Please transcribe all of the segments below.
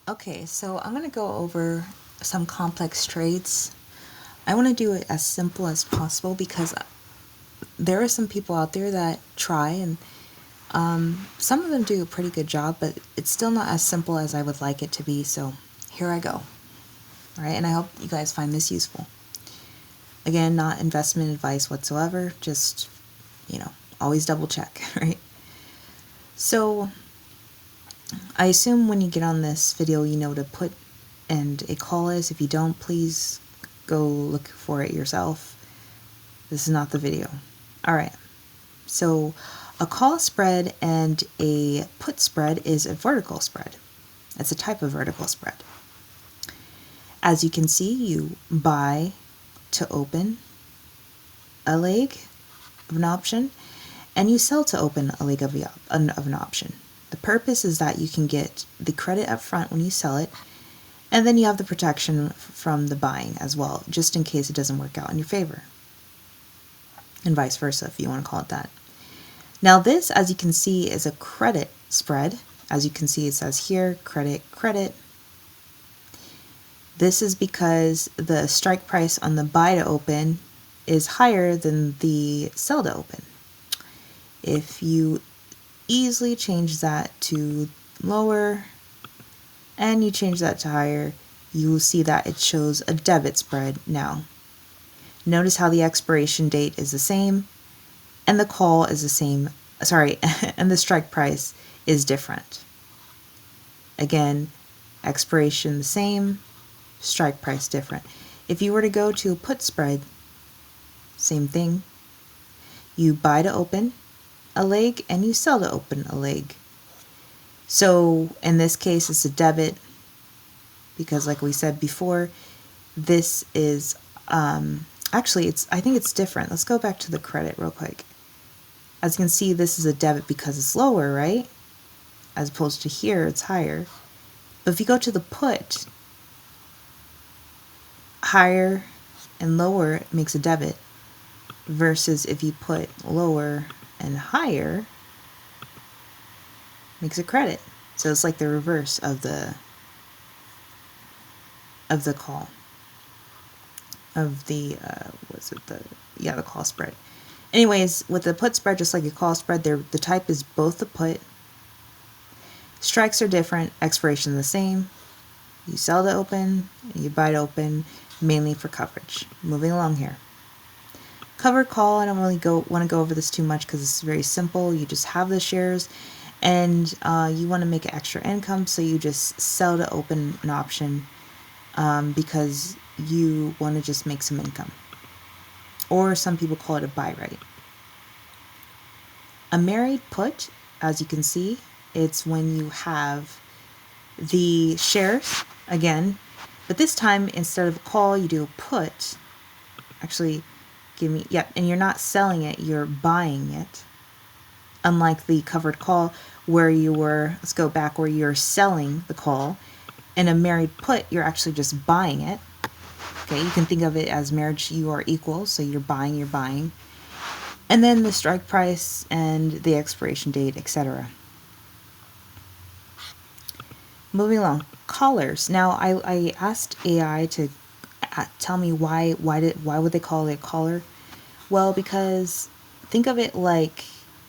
Okay, so I'm going to go over some complex trades. I want to do it as simple as possible because there are some people out there that try and some of them do a pretty good job, but it's still not as simple as I would like it to be. So here I go. All right, and I hope you guys find this useful. Again, not investment advice whatsoever, just, always double check, right? So I assume when you get on this video, you know what a put and a call is. If you don't, please go look for it yourself. This is not the video. All right. So a call spread and a put spread is a vertical spread. It's a type of vertical spread. As you can see, you buy to open a leg of an option and you sell to open a leg of an option. The purpose is that you can get the credit up front when you sell it, and then you have the protection from the buying as well, just in case it doesn't work out in your favor, and vice versa, if you want to call it that. Now this, as you can see, is a credit spread. As you can see, it says here, credit, credit. This is because the strike price on the buy to open is higher than the sell to open. If you easily change that to lower and you change that to higher, you will see that it shows a debit spread now. Notice how the expiration date is the same and the call is the same, and the strike price is different. Again, expiration the same, strike price different. If you were to go to a put spread, same thing. You buy to open a leg and you sell to open a leg. So in this case, it's a debit because, like we said before, this is actually I think it's different. Let's go back to the credit real quick. As you can see, this is a debit because it's lower, right? As opposed to here, it's higher. But if you go to the put, higher and lower makes a debit, versus if you put lower and higher makes a credit. So it's like the reverse of the call of the the call spread. Anyways, with the put spread, just like a call spread, the type is both the put. Strikes are different, expiration the same. You sell to open, you buy to open, mainly for coverage. Moving along here. Covered call, I don't really want to go over this too much because it's very simple. You just have the shares and you want to make extra income, so you just sell to open an option because you want to just make some income. Or some people call it a buy ready. A married put, as you can see, it's when you have the shares again, but this time instead of a call, you do a put. Actually, and you're not selling it, you're buying it. Unlike the covered call where let's go back, where you're selling the call. In a married put, you're actually just buying it. Okay, you can think of it as marriage, you are equal, so you're buying. And then the strike price and the expiration date, etc. Moving along, collars. Now, I asked AI to tell me why would they call it a collar? Well, because think of it like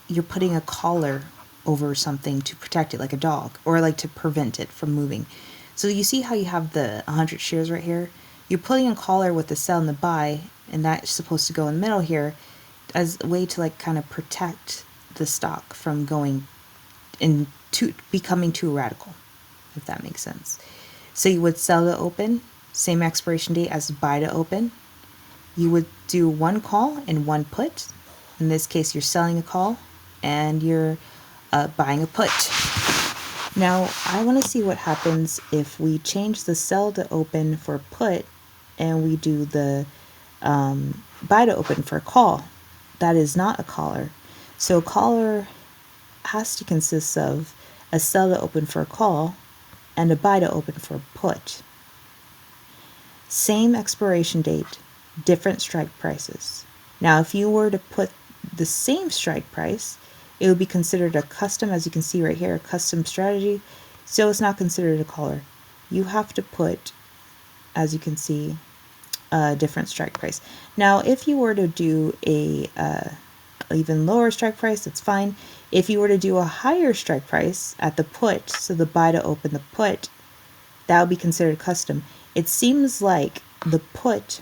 you're putting a collar over something to protect it, like a dog, or like to prevent it from moving. So you see how you have the 100 shares right here? You're putting a collar with the sell and the buy, and that's supposed to go in the middle here as a way to like kind of protect the stock from going into becoming too radical, if that makes sense. So you would sell to open, same expiration date as buy to open. You would do one call and one put. In this case, you're selling a call and you're buying a put. Now, I want to see what happens if we change the sell to open for put and we do the buy to open for a call. That is not a collar. So a collar has to consist of a sell to open for a call and a buy to open for a put. Same expiration date, different strike prices. Now, if you were to put the same strike price, it would be considered a custom, as you can see right here, a custom strategy. So it's not considered a collar. you have to put, as you can see, a different strike price. Now, if you were to do a even lower strike price, that's fine. If you were to do a higher strike price at the put, so the buy to open the put, that would be considered custom. It seems like the put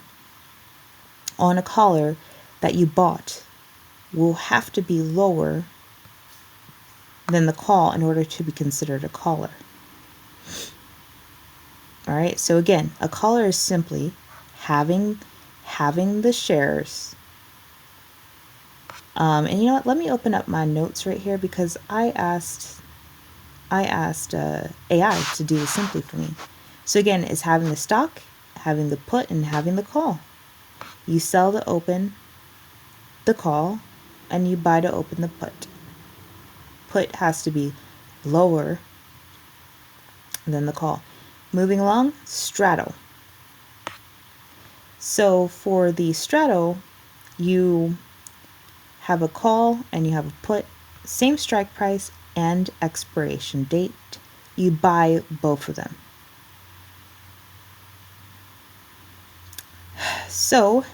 on a collar that you bought will have to be lower than the call in order to be considered a collar. All right, so again, a collar is simply having the shares. And you know what? Let me open up my notes right here because I asked AI to do this simply for me. So again, it's having the stock, having the put, and having the call. You sell to open the call, and you buy to open the put. Put has to be lower than the call. Moving along, straddle. So for the straddle, you have a call and you have a put, same strike price and expiration date. You buy both of them. So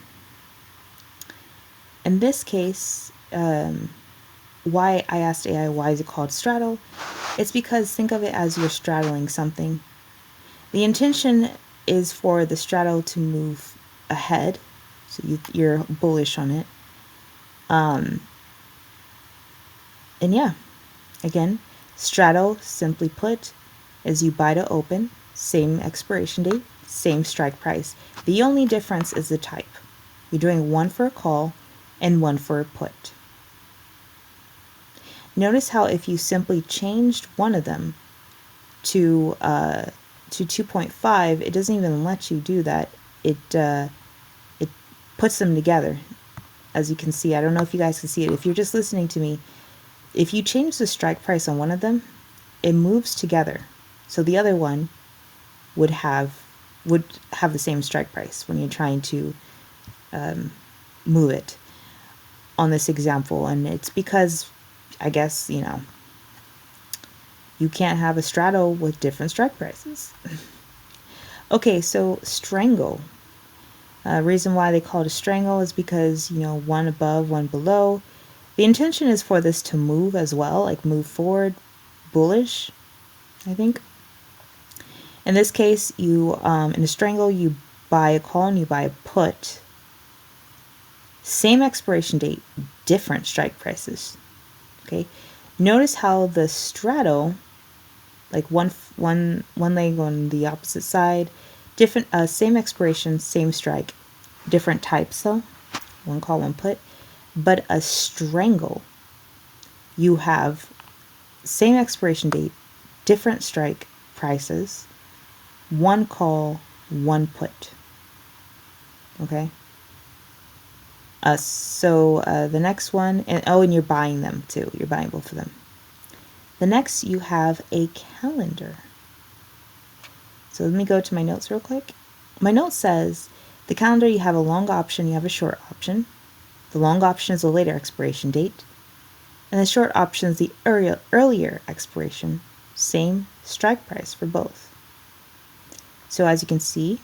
in this case, why I asked AI why is it called straddle? It's because think of it as you're straddling something. The intention is for the straddle to move ahead, so you're bullish on it. And yeah, again, straddle, simply put, is you buy to open, same expiration date, same strike price. The only difference is the type. You're doing one for a call and one for a put. Notice how if you simply changed one of them to 2.5, it doesn't even let you do that. It puts them together. As you can see, I don't know if you guys can see it. If you're just listening to me, if you change the strike price on one of them, it moves together. So the other one would have the same strike price when you're trying to move it on this example. And it's because, I guess, you know, you can't have a straddle with different strike prices. Okay, so strangle. Reason why they call it a strangle is because, you know, one above, one below. The intention is for this to move as well, like move forward, bullish, I think. In this case, you in a strangle, you buy a call and you buy a put. Same expiration date, different strike prices. Okay. Notice how the straddle, like one leg on the opposite side, different, same expiration, same strike, different types though. One call, one put. But a strangle, you have same expiration date, different strike prices, one call, one put. Okay. So the next one, and you're buying them too. You're buying both of them. The next, you have a calendar. So let me go to my notes real quick. My note says, the calendar, you have a long option, you have a short option. The long option is the later expiration date. And the short option is the earlier expiration. Same strike price for both. So as you can see,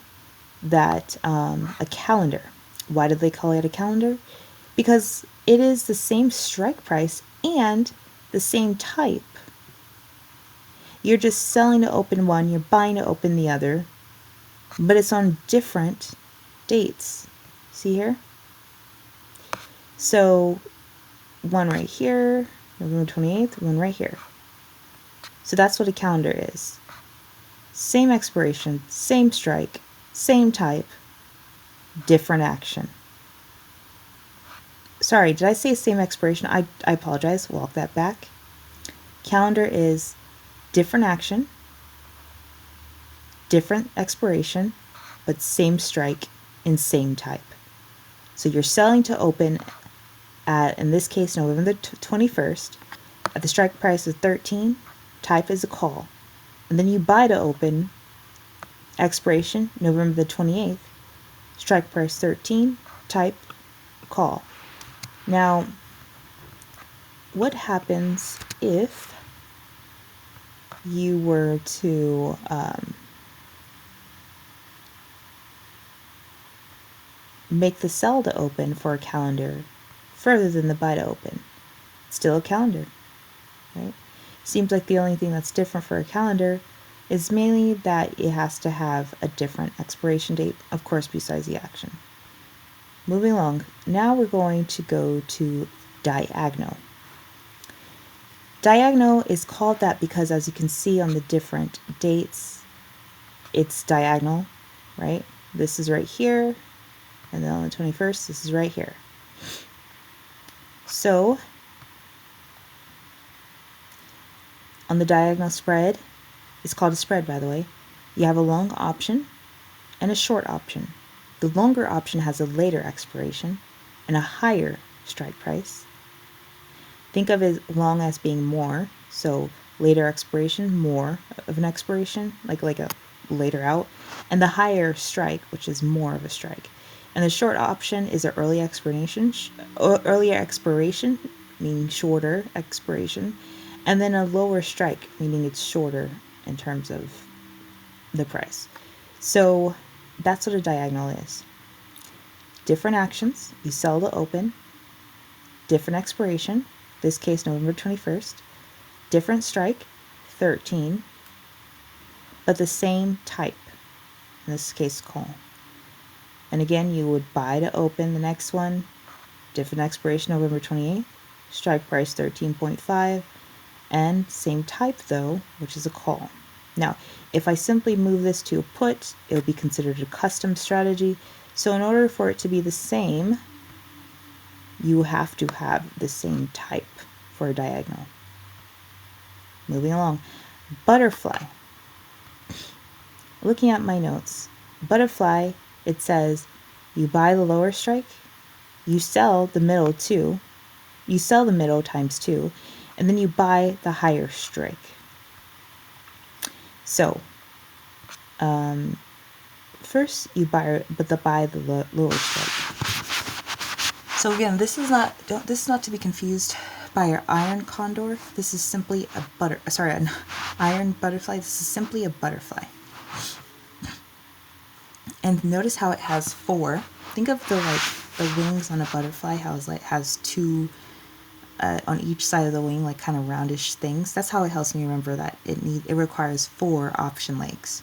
that a calendar. Why did they call it a calendar? Because it is the same strike price and the same type. You're just selling to open one, you're buying to open the other, but it's on different dates. See here? So one right here, November 28th, one right here. So that's what a calendar is. Same expiration, same strike, same type, different action. Sorry, did I say same expiration? I apologize. Walk that back. Calendar is different action, different expiration, but same strike and same type. So you're selling to open at, in this case, November the 21st, at the strike price of 13, type is a call. And then you buy to open, expiration, November the 28th, strike price 13, type, call. Now, what happens if you were to make the sell to open for a calendar further than the buy to open. It's still a calendar, right? Seems like the only thing that's different for a calendar is mainly that it has to have a different expiration date, of course, besides the action. Moving along, now we're going to go to diagonal. Diagonal is called that because, as you can see on the different dates, it's diagonal, right? This is right here, and then on the 21st, this is right here. So, on the diagonal spread, it's called a spread, by the way, you have a long option and a short option. The longer option has a later expiration and a higher strike price. Think of as long as being more, so later expiration, more of an expiration, like a later out, and the higher strike, which is more of a strike. And the short option is an earlier expiration, meaning shorter expiration, and then a lower strike, meaning it's shorter in terms of the price. So that's what a diagonal is. Different actions, you sell to open, different expiration, this case November 21st, different strike, 13, but the same type, in this case call. And again, you would buy to open the next one, different expiration November 28th, strike price 13.5, and same type though, which is a call. Now, if I simply move this to a put, it will be considered a custom strategy. So in order for it to be the same, you have to have the same type for a diagonal. Moving along, butterfly. Looking at my notes, butterfly, it says you buy the lower strike, you sell the middle times 2, and then you buy the higher strike. So, first you buy the lower strike. So again, this is not to be confused by our iron condor. This is simply an iron butterfly. This is simply a butterfly. And notice how it has 4. Think of the wings on a butterfly, how it has 2 on each side of the wing, like kind of roundish things. That's how it helps me remember that it requires 4 option legs.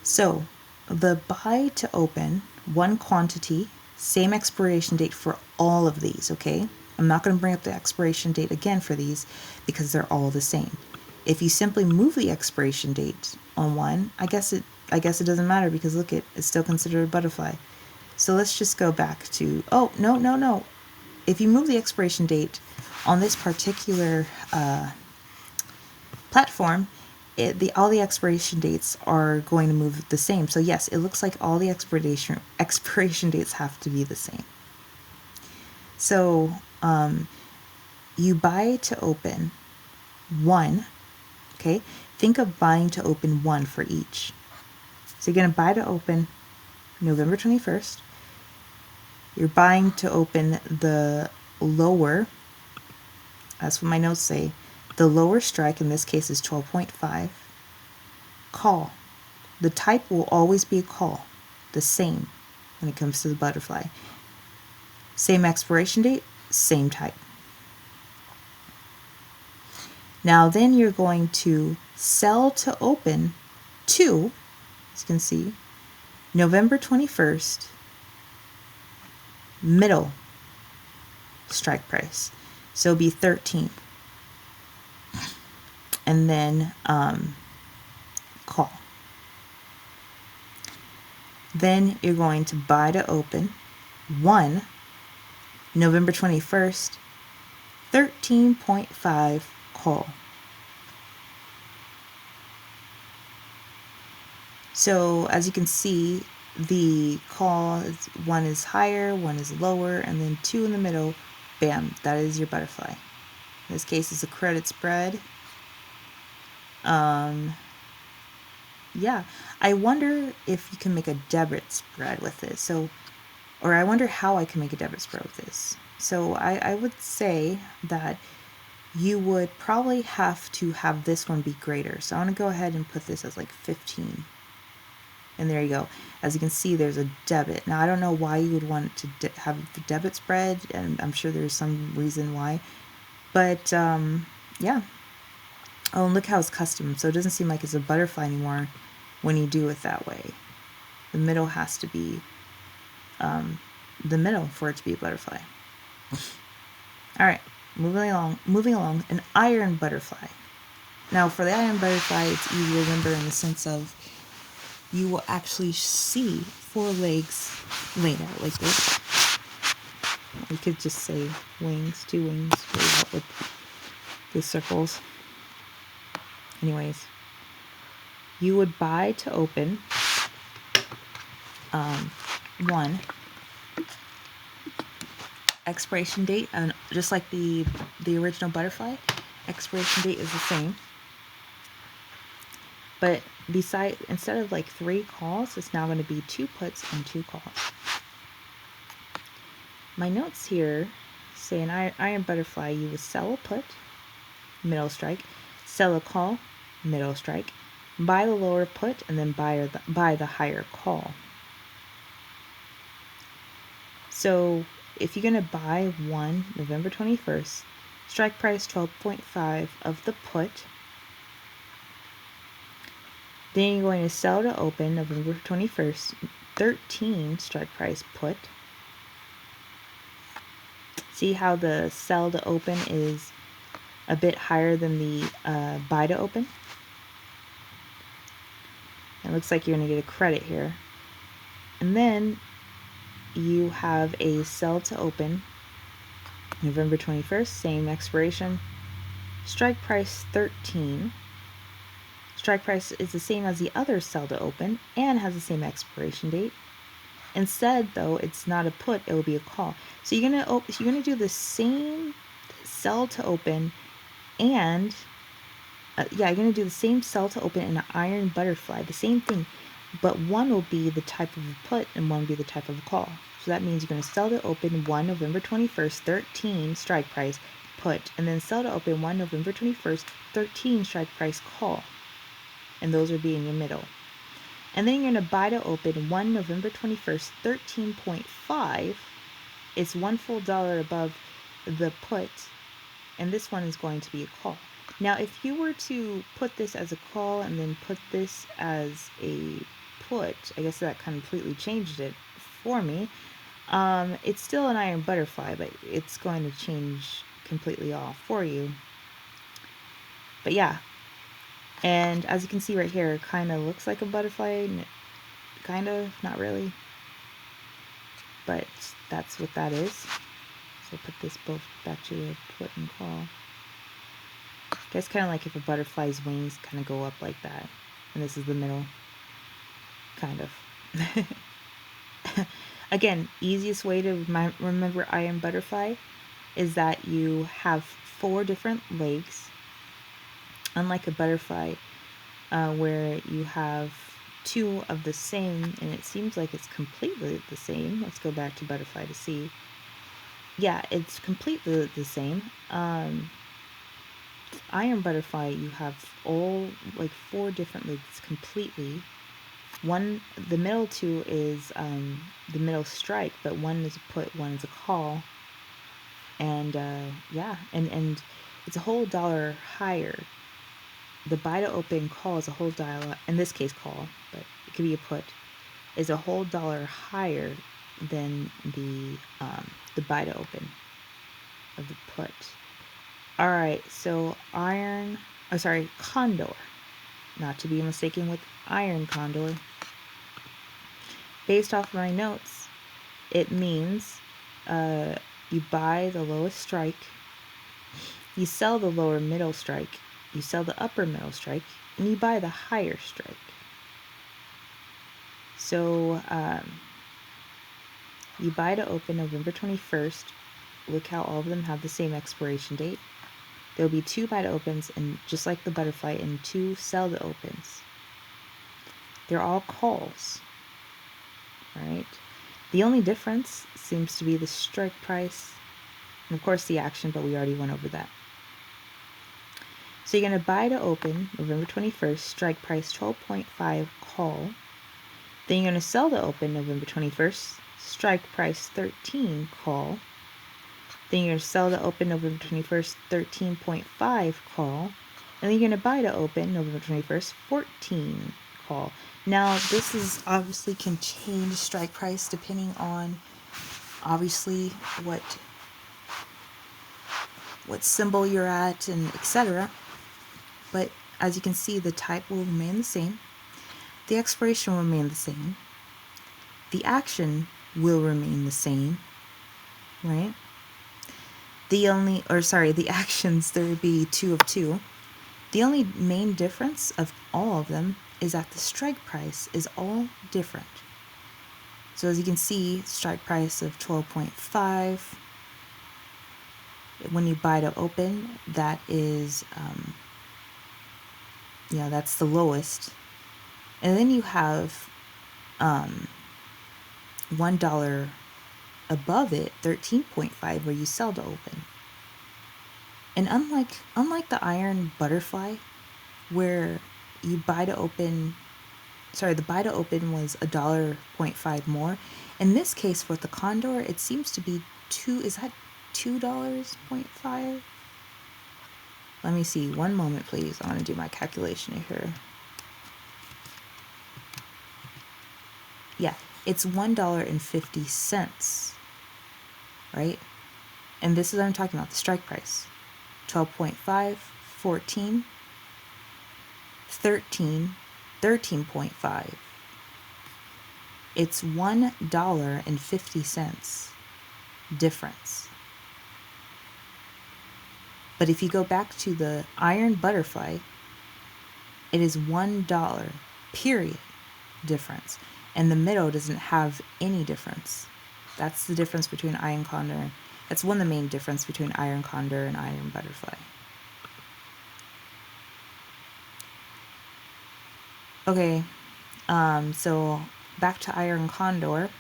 So the buy to open, one quantity, same expiration date for all of these, okay? I'm not going to bring up the expiration date again for these because they're all the same. If you simply move the expiration date on one, I guess it doesn't matter because look, it's still considered a butterfly. So let's just go back to, oh, no. If you move the expiration date on this particular platform, all the expiration dates are going to move the same. So yes, it looks like all the expiration dates have to be the same. So you buy to open 1, okay? Think of buying to open 1 for each. So you're going to buy to open November 21st. You're buying to open the lower, that's what my notes say, the lower strike, in this case is 12.5, call. The type will always be a call, the same when it comes to the butterfly. Same expiration date, same type. Now then you're going to sell to open 2, as you can see, November 21st, middle strike price. So it'll be 13. And then call. Then you're going to buy to open 1, November 21st, 13.5 call. So as you can see, the call, one is higher, one is lower, and then 2 in the middle. Bam, that is your butterfly. In this case, it's a credit spread. Yeah, I wonder if you can make a debit spread with this. Or I wonder how I can make a debit spread with this. So I would say that you would probably have to have this one be greater. So I want to go ahead and put this as like 15. And there you go. As you can see, there's a debit. Now, I don't know why you would want to have the debit spread, and I'm sure there's some reason why. But, yeah. Oh, and look how it's custom. So it doesn't seem like it's a butterfly anymore when you do it that way. The middle has to be the middle for it to be a butterfly. All right, moving along, an iron butterfly. Now, for the iron butterfly, it's easy to remember in the sense of you will actually see 4 legs laid out like this. We could just say wings, 2 wings, laid out with the circles. Anyways, you would buy to open 1 expiration date, and just like the original butterfly, expiration date is the same. But instead of like 3 calls, it's now going to be 2 puts and 2 calls. My notes here say an iron butterfly, you would sell a put, middle strike, sell a call, middle strike, buy the lower put, and then buy the higher call. So if you're going to buy one November 21st, strike price 12.5 of the put, then you're going to sell to open November 21st, 13 strike price put. See how the sell to open is a bit higher than the buy to open? It looks like you're going to get a credit here. And then you have a sell to open November 21st, same expiration, strike price 13. Strike price is the same as the other sell to open and has the same expiration date. Instead, though, it's not a put, it will be a call. So you're gonna do the same sell to open and you're gonna do the same sell to open in an iron butterfly, the same thing, but one will be the type of a put and one will be the type of a call. So that means you're gonna sell to open 1 November 21st, 13 strike price put, and then sell to open 1 November 21st, 13 strike price call, and those will be in your middle. And then you're going to buy to open 1 November 21st, 13.5. It's $1 full above the put, and this one is going to be a call. Now, if you were to put this as a call and then put this as a put, I guess that completely changed it for me. It's still an iron butterfly, but it's going to change completely off for you. But yeah. And as you can see right here, it kind of looks like a butterfly. Kind of, not really. But that's what that is. So put this both back to your put and call. I guess kind of like if a butterfly's wings kind of go up like that. And this is the middle. Kind of. Again, easiest way to remember iron butterfly is that you have 4 different legs. Unlike a butterfly where you have 2 of the same, and it seems like it's completely the same. Let's go back to butterfly to see. Yeah, it's completely the same. Iron butterfly, you have all like 4 different legs completely. The middle 2 is the middle strike, but one is a put, one is a call. And yeah, and it's a whole $1 higher. The buy to open call is a whole $1, in this case call, but it could be a put, is a whole $1 higher than the buy to open of the put. All right, so condor, not to be mistaken with iron condor. Based off my notes, it means you buy the lowest strike, you sell the lower middle strike, you sell the upper middle strike, and you buy the higher strike. So you buy to open November 21st. Look how all of them have the same expiration date. There will be 2 buy to opens, and just like the butterfly, and 2 sell to opens. They're all calls. Right? The only difference seems to be the strike price, and of course the action, but we already went over that. So you're going to buy to open November 21st, strike price 12.5 call. Then you're going to sell to open November 21st, strike price 13, call. Then you're going to sell to open November 21st, 13.5, call. And then you're going to buy to open November 21st, 14, call. Now, this is obviously can change strike price depending on obviously what symbol you're at and etc. But as you can see, the type will remain the same. The expiration will remain the same. The action will remain the same, right? The actions, there would be 2 of 2. The only main difference of all of them is that the strike price is all different. So as you can see, strike price of 12.5. When you buy to open, that is, that's the lowest. And then you have $1 above it, 13.5, where you sell to open. And unlike the iron butterfly, where you buy to open, the buy to open was $1.5 more. In this case, with the condor, it seems to be $2.5? Let me see. One moment, please. I want to do my calculation here. Yeah, it's $1.50, right? And this is what I'm talking about, the strike price. 12.5, 14, 13, 13.5. It's $1.50 difference. But if you go back to the iron butterfly, it is $1 period difference. And the middle doesn't have any difference. That's the difference between iron condor. That's one of the main difference between iron condor and iron butterfly. Okay, so back to iron condor.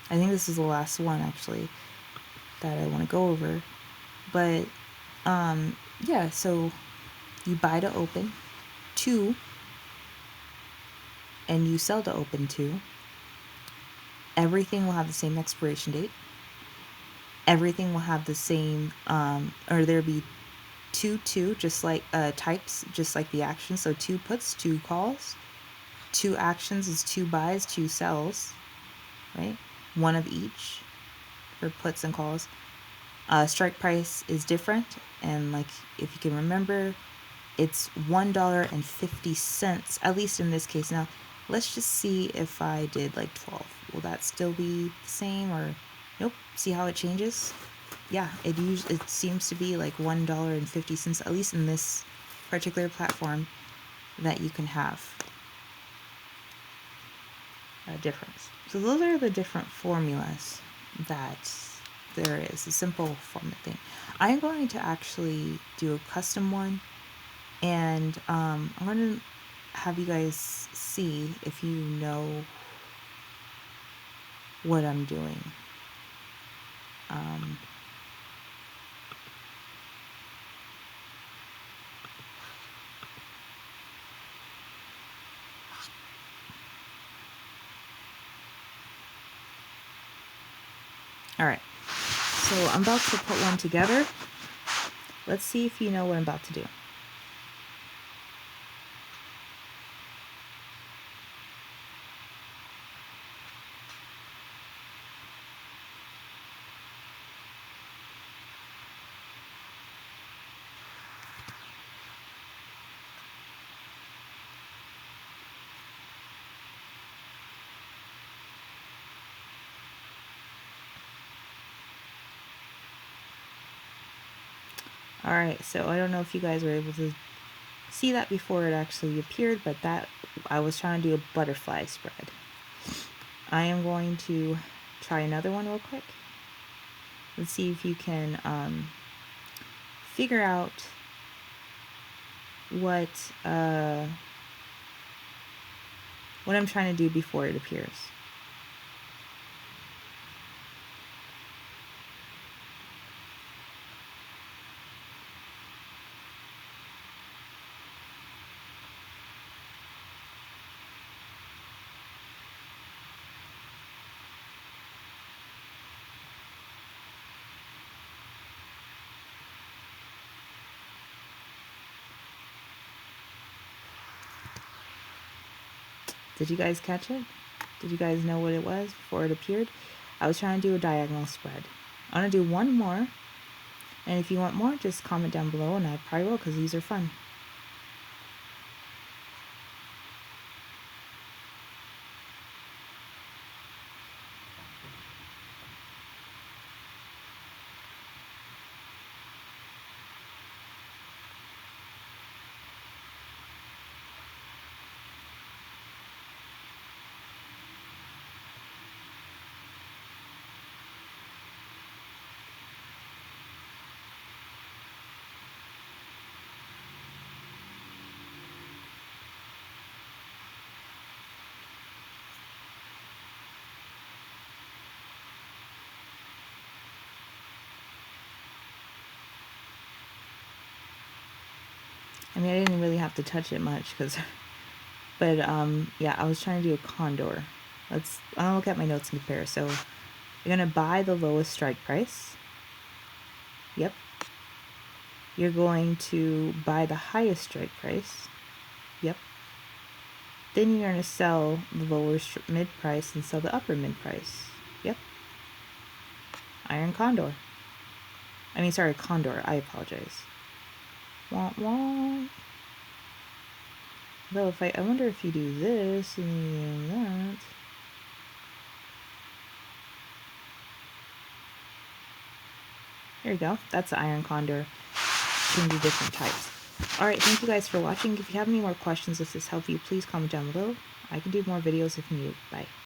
I think this is the last one actually that I want to go over. But yeah, so you buy to open 2 and you sell to open 2. Everything will have the same expiration date. Everything will have the same, or there'll be 2, just like types, just like the action. So 2 puts, 2 calls. 2 actions is 2 buys, 2 sells, right? 1 of each for puts and calls. Strike price is different, and like if you can remember, it's $1.50, at least in this case. Now, let's just see if I did like 12. Will that still be the same, or nope? See how it changes? Yeah, it seems to be like $1.50, at least in this particular platform, that you can have a difference. So those are the different formulas that there is, a simple formula thing. I'm going to actually do a custom one, and I'm going to have you guys see if you know what I'm doing. All right, so I'm about to put one together. Let's see if you know what I'm about to do. All right, so I don't know if you guys were able to see that before it actually appeared, but that I was trying to do a butterfly spread. I am going to try another one real quick. Let's see if you can figure out what I'm trying to do before it appears. Did you guys catch it? Did you guys know what it was before it appeared? I was trying to do a diagonal spread. I'm going to do one more. And if you want more, just comment down below, and I probably will because these are fun. I mean, I didn't really have to touch it much but yeah, I was trying to do a condor. I'll look at my notes and compare. So you're gonna buy the lowest strike price. Yep. You're going to buy the highest strike price. Yep. Then you're gonna sell the lower mid price and sell the upper mid price. Yep. Iron condor. I mean, sorry, condor. I apologize. Wah, wah. Though I wonder if you do this and that. There you go. That's the iron condor. Can be different types. Alright, thank you guys for watching. If you have any more questions, if this helped you, please comment down below. I can do more videos if needed. Bye.